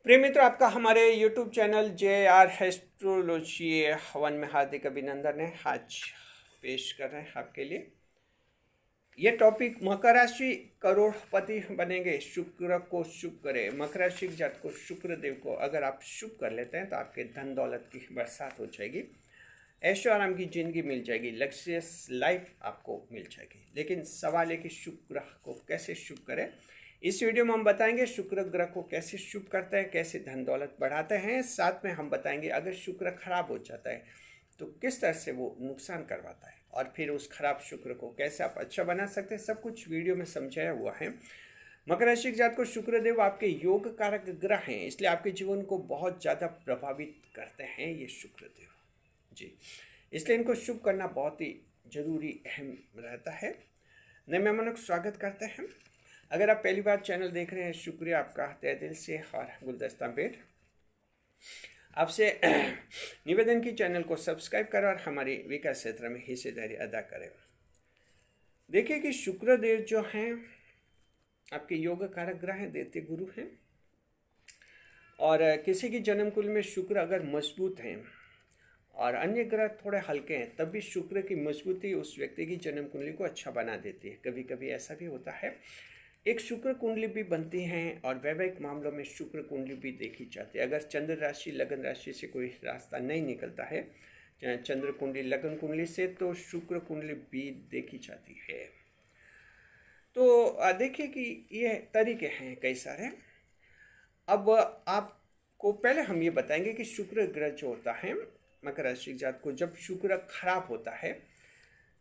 प्रिय मित्र, आपका हमारे YouTube चैनल JR एस्ट्रोलॉजी हवन में हार्दिक अभिनंदन है। आज पेश कर रहे हैं आपके लिए ये टॉपिक, मकर राशि करोड़पति बनेंगे, शुक्र को शुभ करे। मकर राशि के जातक को शुक्र देव को अगर आप शुभ कर लेते हैं तो आपके धन दौलत की बरसात हो जाएगी, ऐशो आराम की जिंदगी मिल जाएगी, लग्जरियस लाइफ आपको मिल जाएगी। लेकिन सवाल है कि शुक्र को कैसे शुभ करें। इस वीडियो में हम बताएंगे शुक्र ग्रह को कैसे शुभ करते हैं, कैसे धन दौलत बढ़ाते हैं। साथ में हम बताएंगे अगर शुक्र खराब हो जाता है तो किस तरह से वो नुकसान करवाता है, और फिर उस खराब शुक्र को कैसे आप अच्छा बना सकते हैं। सब कुछ वीडियो में समझाया हुआ है। मकर राशि के जातक को शुक्र देव आपके योग कारक ग्रह हैं, इसलिए आपके जीवन को बहुत ज़्यादा प्रभावित करते हैं ये शुक्र देव जी। इसलिए इनको शुभ करना बहुत ही जरूरी अहम रहता है। नए मेहमानों का स्वागत करते हैं। अगर आप पहली बार चैनल देख रहे हैं, शुक्रिया आपका तहे दिल से और गुलदस्ता भेंट। आपसे निवेदन की चैनल को सब्सक्राइब करें और हमारी विकास क्षेत्र में हिस्सेदारी अदा करें। देखिए कि शुक्र देव जो हैं आपके योग कारक ग्रह हैं, दैत्य गुरु हैं, और किसी की जन्म कुल में शुक्र अगर मजबूत हैं और अन्य ग्रह थोड़े हल्के हैं, तब भी शुक्र की मजबूती उस व्यक्ति की जन्म कुंडली को अच्छा बना देती है। कभी कभी ऐसा भी होता है, एक शुक्र कुंडली भी बनती हैं और वैवाहिक मामलों में शुक्र कुंडली भी देखी जाती है। अगर चंद्र राशि लगन राशि से कोई रास्ता नहीं निकलता है, चंद्र कुंडली लगन कुंडली से, तो शुक्र कुंडली भी देखी जाती है। तो देखिए कि ये तरीके हैं कई सारे। अब आपको पहले हम ये बताएंगे कि शुक्र ग्रह जो होता है मकर राशि के जातक को, जब शुक्र खराब होता है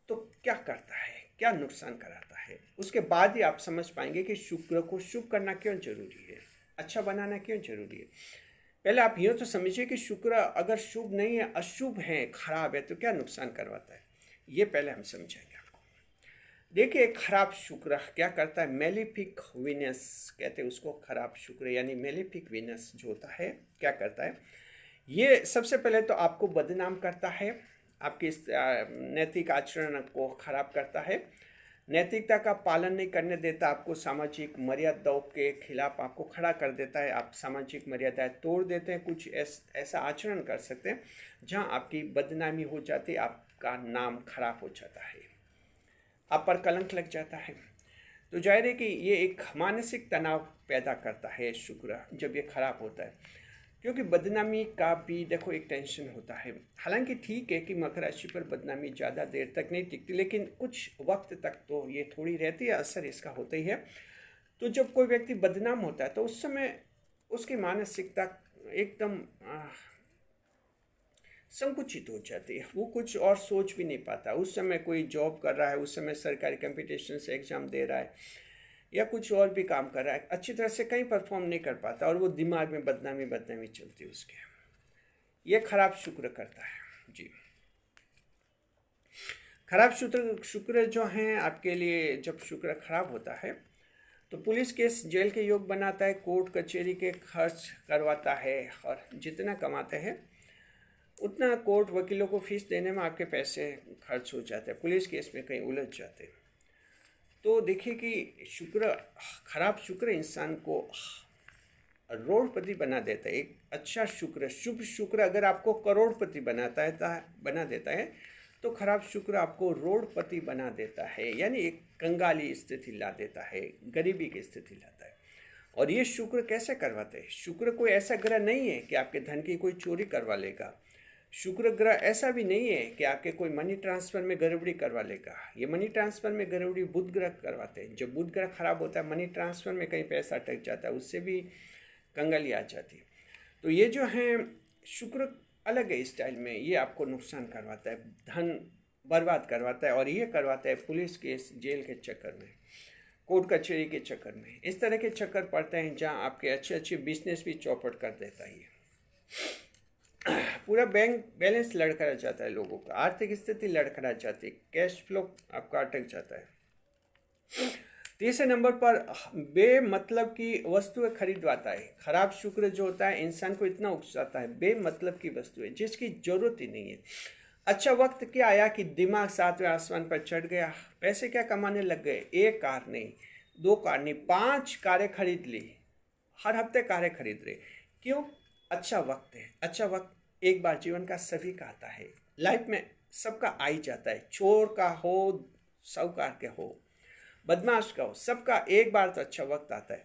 तो क्या करता है, क्या नुकसान कराता है, उसके बाद ही आप समझ पाएंगे कि शुक्र को शुभ करना क्यों जरूरी है, अच्छा बनाना क्यों जरूरी है। पहले आप यूँ तो समझिए कि शुक्र अगर शुभ नहीं है, अशुभ है, खराब है, तो क्या नुकसान करवाता है, ये पहले हम समझेंगे आपको। देखिए खराब शुक्र क्या करता है, मेलिफिक वीनस कहते हैं उसको, खराब शुक्र यानी मेलिफिक वीनस जो होता है क्या करता है, ये सबसे पहले तो आपको बदनाम करता है, आपके इस नैतिक आचरण को खराब करता है, नैतिकता का पालन नहीं करने देता, आपको सामाजिक मर्यादाओं के खिलाफ आपको खड़ा कर देता है, आप सामाजिक मर्यादाएं तोड़ देते हैं, कुछ ऐसा आचरण कर सकते हैं जहां आपकी बदनामी हो जाती है, आपका नाम खराब हो जाता है, आप पर कलंक लग जाता है। तो जाहिर है कि ये एक मानसिक तनाव पैदा करता है शुक्र जब ये खराब होता है, क्योंकि बदनामी का भी देखो एक टेंशन होता है। हालांकि ठीक है कि मकर राशि पर बदनामी ज़्यादा देर तक नहीं टिकती, लेकिन कुछ वक्त तक तो ये थोड़ी रहती है, असर इसका होता ही है। तो जब कोई व्यक्ति बदनाम होता है तो उस समय उसकी मानसिकता एकदम संकुचित हो जाती है, वो कुछ और सोच भी नहीं पाता। उस समय कोई जॉब कर रहा है, उस समय सरकारी कंपटीशन से एग्ज़ाम दे रहा है या कुछ और भी काम कर रहा है, अच्छी तरह से कहीं परफॉर्म नहीं कर पाता और वो दिमाग में बदनामी बदनामी चलती है उसके। ये खराब शुक्र करता है जी। खराब शुक्र शुक्र जो हैं आपके लिए, जब शुक्र खराब होता है तो पुलिस केस जेल के योग बनाता है, कोर्ट कचहरी के खर्च करवाता है, और जितना कमाते हैं उतना कोर्ट वकीलों को फीस देने में आपके पैसे खर्च हो जाते हैं, पुलिस केस में कहीं उलझ जाते हैं। तो देखिए कि शुक्र, खराब शुक्र इंसान को करोड़पति बना देता है। एक अच्छा शुक्र, शुभ शुक्र अगर आपको करोड़पति बना देता है, तो खराब शुक्र आपको रोडपति बना देता है, यानी एक कंगाली स्थिति ला देता है, गरीबी की स्थिति लाता है। और ये शुक्र कैसे करवाते हैं, शुक्र कोई ऐसा ग्रह नहीं है कि आपके धन की कोई चोरी करवा लेगा, शुक्र ग्रह ऐसा भी नहीं है कि आपके कोई मनी ट्रांसफ़र में गड़बड़ी करवा लेगा। ये मनी ट्रांसफ़र में गड़बड़ी बुध ग्रह करवाते हैं। जब बुध ग्रह खराब होता है, मनी ट्रांसफ़र में कहीं पैसा अटक जाता है, उससे भी कंगाली आ जाती है। तो ये जो है शुक्र अलग है स्टाइल में, ये आपको नुकसान करवाता है, धन बर्बाद करवाता है, और ये करवाता है पुलिस केस जेल के चक्कर में, कोर्ट कचहरी के चक्कर में। इस तरह के चक्कर पड़ते हैं जहाँ आपके अच्छे अच्छे बिजनेस भी चौपट कर देता है। पूरा बैंक बैलेंस लड़खड़ा जाता है, लोगों का आर्थिक स्थिति लड़खड़ा जाती है, कैश फ्लो आपका अटक जाता है। तीसरे नंबर पर बेमतलब की वस्तुएं खरीदवाता है। खराब शुक्र जो होता है इंसान को इतना उकसाता है, बेमतलब की वस्तुएं जिसकी जरूरत ही नहीं है। अच्छा वक्त क्या आया कि दिमाग सातवें आसमान पर चढ़ गया, पैसे क्या कमाने लग गए, एक कार नहीं, दो कार नहीं, 5 कारें खरीद ली, हर हफ्ते कारें खरीद रहे, क्यों? अच्छा वक्त है। अच्छा वक्त एक बार जीवन का सभी का आता है। लाइफ में सबका आ ही जाता है, चोर का हो, साहूकार के हो, बदमाश का हो, सबका एक बार तो अच्छा वक्त आता है।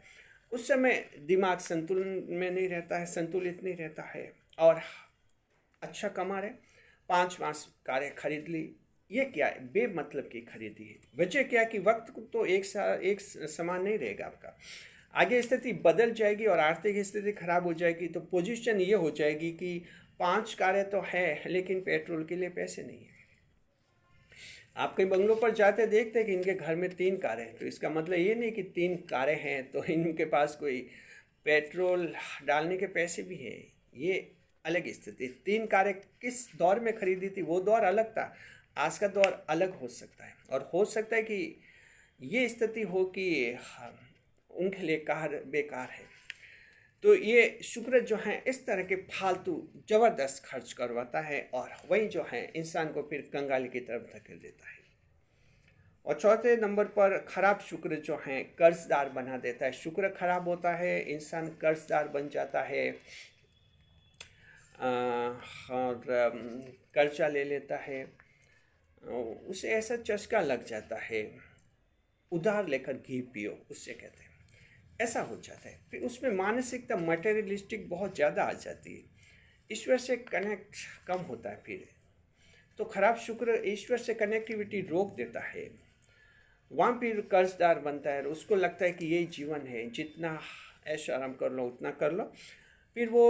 उस समय दिमाग संतुलन में नहीं रहता है, संतुलित नहीं रहता है, और अच्छा कमा रहे, 5 मास कारें खरीद ली। ये क्या है? बेमतलब की खरीदी है। वजह क्या है कि वक्त को तो एक समान नहीं रहेगा आपका। आगे स्थिति बदल जाएगी और आर्थिक स्थिति खराब हो जाएगी, तो पोजीशन ये हो जाएगी कि 5 कारें तो है लेकिन पेट्रोल के लिए पैसे नहीं है। आप कहीं बंगलों पर जाते देखते कि इनके घर में 3 कारें हैं, तो इसका मतलब ये नहीं कि 3 कारें हैं तो इनके पास कोई पेट्रोल डालने के पैसे भी हैं। ये अलग स्थिति। 3 कारें किस दौर में खरीदी थी, वो दौर अलग था। आज का दौर अलग हो सकता है, और हो सकता है कि ये स्थिति हो कि उनके लिए कार बेकार है। तो ये शुक्र जो है इस तरह के फालतू ज़बरदस्त खर्च करवाता है, और वही जो है इंसान को फिर कंगाली की तरफ धकेल देता है। और चौथे नंबर पर खराब शुक्र जो है कर्जदार बना देता है। शुक्र खराब होता है, इंसान कर्जदार बन जाता है, और कर्जा ले लेता है। उसे ऐसा चस्का लग जाता है, उधार लेकर घी पियो उससे कहते हैं, ऐसा हो जाता है। फिर उसमें मानसिकता मटेरियलिस्टिक बहुत ज़्यादा आ जाती है, ईश्वर से कनेक्ट कम होता है फिर। तो खराब शुक्र ईश्वर से कनेक्टिविटी रोक देता है, वहाँ फिर कर्जदार बनता है, और उसको लगता है कि यही जीवन है, जितना ऐश आराम कर लो उतना कर लो। फिर वो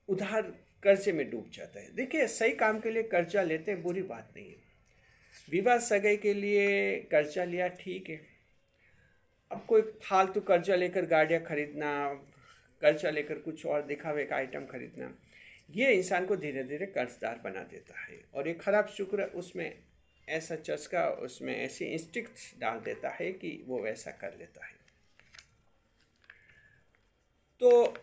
उधार कर्जे में डूब जाता है। देखिए, सही काम के लिए कर्जा लेते हैं, बुरी बात नहीं है। विवाह सगाई के लिए कर्जा लिया, ठीक है। अब कोई फालतू कर्जा लेकर गाड़ियाँ खरीदना, कर्जा लेकर कुछ और दिखावे का आइटम खरीदना, ये इंसान को धीरे धीरे कर्जदार बना देता है। और एक खराब शुक्र उसमें ऐसा चस्का, उसमें ऐसी इंस्टिक्ट डाल देता है कि वो वैसा कर लेता है। तो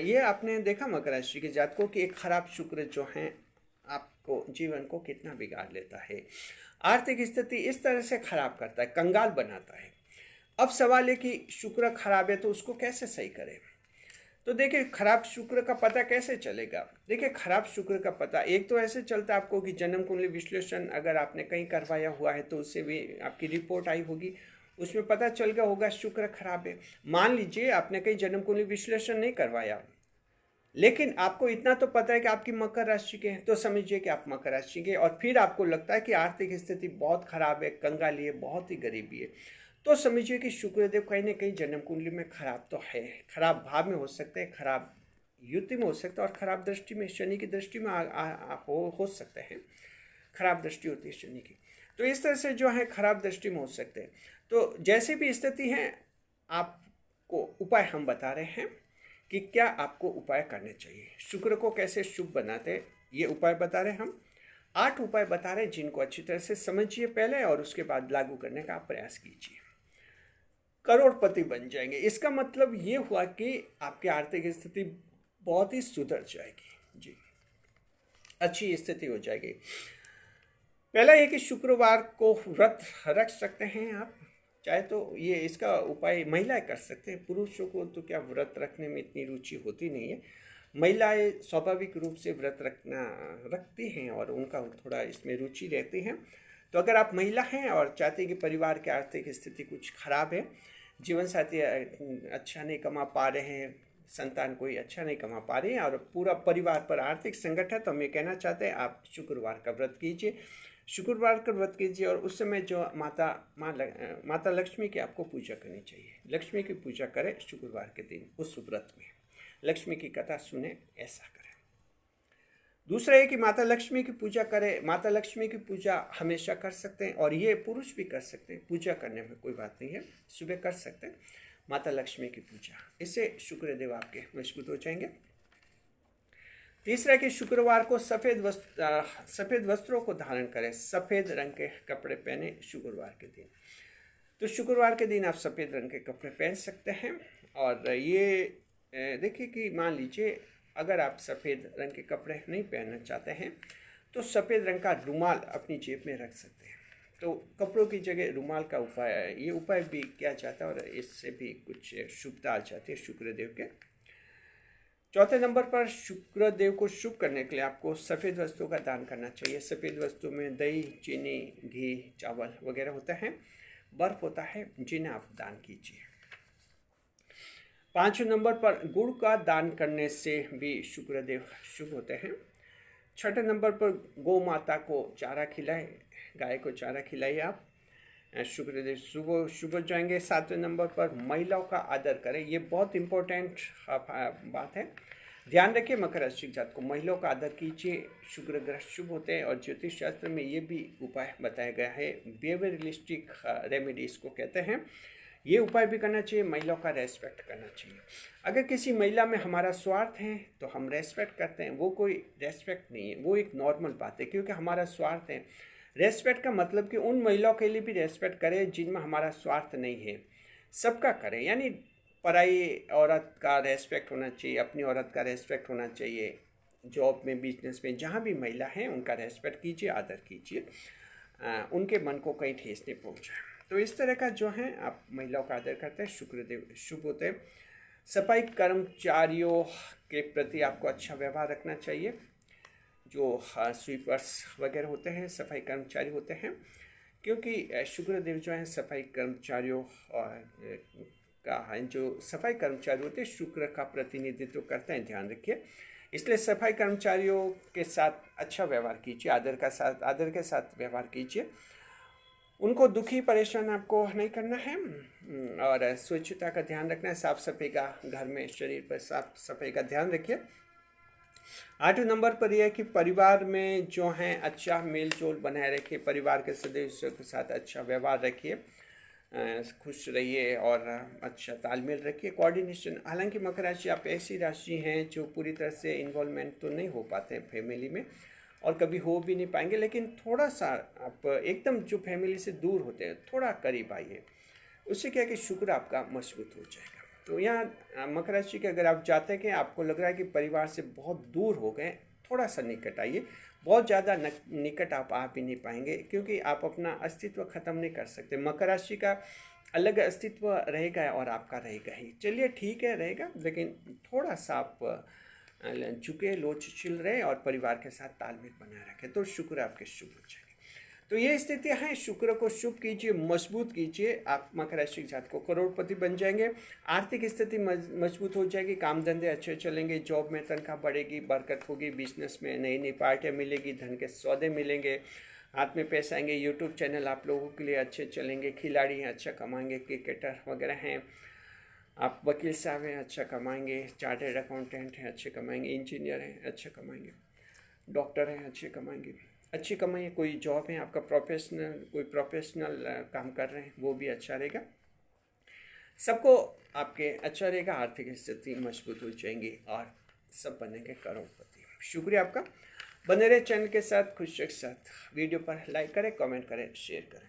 ये आपने देखा मकर राशि के जातकों की एक खराब शुक्र जो है आपको जीवन को कितना बिगाड़ लेता है। आर्थिक स्थिति इस तरह से खराब करता है, कंगाल बनाता है। अब सवाल है कि शुक्र खराब है तो उसको कैसे सही करें। तो देखिए, खराब शुक्र का पता कैसे चलेगा। देखिए, खराब शुक्र का पता एक तो ऐसे चलता है आपको कि जन्म कुंडली विश्लेषण अगर आपने कहीं करवाया हुआ है तो उससे भी आपकी रिपोर्ट आई होगी, उसमें पता चल गया होगा शुक्र खराब है। मान लीजिए आपने कहीं जन्म कुंडली विश्लेषण नहीं करवाया, लेकिन आपको इतना तो पता है कि आपकी मकर राशि के हैं, तो समझिए कि आप मकर राशि के, और फिर आपको लगता है कि आर्थिक स्थिति बहुत खराब है, कंगाली है, बहुत ही गरीबी है, तो समझिए कि शुक्रदेव कहीं ना कहीं जन्म कुंडली में खराब तो है। खराब भाव में हो सकते हैं, खराब युति में हो सकता है, और खराब दृष्टि में, शनि की दृष्टि में हो सकते हैं। खराब दृष्टि होती है शनि की, तो इस तरह से जो है खराब दृष्टि में हो सकते हैं। तो जैसे भी स्थिति है, आपको उपाय हम बता रहे हैं कि क्या आपको उपाय करने चाहिए, शुक्र को कैसे शुभ बनाते हैं, ये उपाय बता रहे हैं हम। 8 उपाय बता रहे हैं जिनको अच्छी तरह से समझिए पहले, और उसके बाद लागू करने का आप प्रयास कीजिए। करोड़पति बन जाएंगे, इसका मतलब ये हुआ कि आपकी आर्थिक स्थिति बहुत ही सुधर जाएगी जी, अच्छी स्थिति हो जाएगी। पहला ये कि शुक्रवार को व्रत रख सकते हैं आप, चाहे तो ये इसका उपाय महिलाएं कर सकते हैं। पुरुषों को तो क्या व्रत रखने में इतनी रुचि होती नहीं है। महिलाएं स्वाभाविक रूप से व्रत रखती हैं और उनका थोड़ा इसमें रुचि रहती है। तो अगर आप महिला हैं और चाहते हैं कि परिवार की आर्थिक स्थिति कुछ खराब है, जीवन साथी अच्छा नहीं कमा पा रहे हैं, संतान कोई अच्छा नहीं कमा पा रही है, और पूरा परिवार पर आर्थिक संकट है, तो हम ये कहना चाहते हैं आप शुक्रवार का व्रत कीजिए। शुक्रवार का व्रत कीजिए, और उस समय जो माता लक्ष्मी की आपको पूजा करनी चाहिए। लक्ष्मी की पूजा करें शुक्रवार के दिन, उस व्रत में लक्ष्मी की कथा सुने, ऐसा करें। दूसरा है कि माता लक्ष्मी की पूजा करें। माता लक्ष्मी की पूजा हमेशा कर सकते हैं, और ये पुरुष भी कर सकते हैं, पूजा करने में कोई बात नहीं है, सुबह कर सकते हैं माता लक्ष्मी की पूजा, इससे शुक्रदेव आपके मजबूत हो जाएंगे। तीसरा कि शुक्रवार को सफ़ेद वस्त्रों को धारण करें, सफ़ेद रंग के कपड़े पहने शुक्रवार के दिन। तो शुक्रवार के दिन आप सफ़ेद रंग के कपड़े पहन सकते हैं। और ये देखिए कि मान लीजिए अगर आप सफ़ेद रंग के कपड़े नहीं पहनना चाहते हैं, तो सफ़ेद रंग का रुमाल अपनी जेब में रख सकते हैं। तो कपड़ों की जगह रुमाल का उपाय है, ये उपाय भी किया जाता है, और इससे भी कुछ शुभता आ जाती है शुक्रदेव के। चौथे नंबर पर शुक्र देव को शुभ करने के लिए आपको सफ़ेद वस्तु का दान करना चाहिए। सफ़ेद वस्तु में दही, चीनी, घी, चावल वगैरह होता है, बर्फ होता है, जिन्हें आप दान कीजिए। 5 नंबर पर गुड़ का दान करने से भी शुक्र देव शुभ होते हैं। 6 नंबर पर गौ माता को चारा खिलाए, गाय को चारा खिलाइए आप, शुक्रदेव शुभ शुभ हो जाएंगे। 7वें नंबर पर महिलाओं का आदर करें, ये बहुत इम्पोर्टेंट बात है, ध्यान रखिए। मकर राशि जात को महिलाओं का आदर कीजिए, शुक्र ग्रह शुभ होते हैं। और ज्योतिष शास्त्र में ये भी उपाय बताया गया है, बिहेवियरलिस्टिक रेमेडी इसको कहते हैं। ये उपाय भी करना चाहिए, महिलाओं का रेस्पेक्ट करना चाहिए। अगर किसी महिला में हमारा स्वार्थ है तो हम रेस्पेक्ट करते हैं, वो कोई रेस्पेक्ट नहीं है, वो एक नॉर्मल बात है, क्योंकि हमारा स्वार्थ है। रेस्पेक्ट का मतलब कि उन महिलाओं के लिए भी रेस्पेक्ट करें जिनमें हमारा स्वार्थ नहीं है, सबका करें। यानी पराई औरत का रेस्पेक्ट होना चाहिए, अपनी औरत का रेस्पेक्ट होना चाहिए, जॉब में, बिजनेस में, जहाँ भी महिला हैं उनका रेस्पेक्ट कीजिए, आदर कीजिए, उनके मन को कहीं ठेस नहीं पहुँचाए। तो इस तरह का जो है आप महिलाओं का आदर करते हैं, शुक्रदेव शुभ होते हैं। सफाई कर्मचारियों के प्रति आपको अच्छा व्यवहार रखना चाहिए। जो स्वीपर्स वगैरह होते हैं, सफाई कर्मचारी होते हैं, क्योंकि शुक्रदेव जो हैं सफाई कर्मचारियों का जो सफाई कर्मचारी होते हैं शुक्र का प्रतिनिधित्व करते हैं, ध्यान रखिए। इसलिए सफाई कर्मचारियों के साथ अच्छा व्यवहार कीजिए, आदर के साथ व्यवहार कीजिए। उनको दुखी परेशान आपको नहीं करना है। और स्वच्छता का ध्यान रखना है, साफ सफाई का, घर में शरीर पर साफ सफाई का ध्यान रखिए। 8वें नंबर पर यह है कि परिवार में जो हैं अच्छा मेल जोल बनाए रखिए, परिवार के सदस्यों के साथ अच्छा व्यवहार रखिए, खुश रहिए और अच्छा तालमेल रखिए, कोऑर्डिनेशन। हालांकि मकर राशि आप ऐसी राशि हैं जो पूरी तरह से इन्वॉल्वमेंट तो नहीं हो पाते हैं फैमिली में, और कभी हो भी नहीं पाएंगे, लेकिन थोड़ा सा आप एकदम जो फैमिली से दूर होते हैं थोड़ा करीब आइए, उससे क्या है कि शुक्र आपका मजबूत हो जाएगा। तो यहाँ मकर राशि के अगर आप चाहते हैं कि आपको लग रहा है कि परिवार से बहुत दूर हो गए, थोड़ा सा निकट आइए। बहुत ज़्यादा निकट आप आ भी नहीं पाएंगे, क्योंकि आप अपना अस्तित्व ख़त्म नहीं कर सकते। मकर राशि का अलग अस्तित्व रहेगा और आपका रहेगा ही। चलिए ठीक है, रहेगा, लेकिन थोड़ा सा आप झुके लोचशिल रहे और परिवार के साथ तालमेल बनाए रखें, तो शुक्र आपके शुभ हो जाएंगे। तो ये स्थितियाँ हैं, शुक्र को शुभ कीजिए, मजबूत कीजिए, आप मकर राशि जात को करोड़पति बन जाएंगे। आर्थिक स्थिति मजबूत हो जाएगी, काम धंधे अच्छे चलेंगे, जॉब में तनख्वाह बढ़ेगी, बरकत होगी, बिजनेस में नई नई पार्टियाँ मिलेगी, धन के सौदे मिलेंगे, हाथ में पैसे आएंगे, यूट्यूब चैनल आप लोगों के लिए अच्छे चलेंगे, खिलाड़ी हैं अच्छा कमाएंगे, क्रिकेटर वगैरह हैं, आप वकील साहब हैं अच्छा कमाएंगे, चार्टर्ड अकाउंटेंट हैं अच्छे कमाएंगे, इंजीनियर हैं अच्छे कमाएंगे, डॉक्टर हैं अच्छे कमाएंगे, अच्छी कमाई है। कोई जॉब है आपका, कोई प्रोफेशनल काम कर रहे हैं, वो भी अच्छा रहेगा। सबको आपके अच्छा रहेगा, आर्थिक स्थिति मजबूत हो जाएंगी और सब बनेंगे करोड़पति। शुक्रिया आपका, बने रहे चैनल के साथ, खुशियों के साथ। वीडियो पर लाइक करें, कमेंट करें, शेयर करें।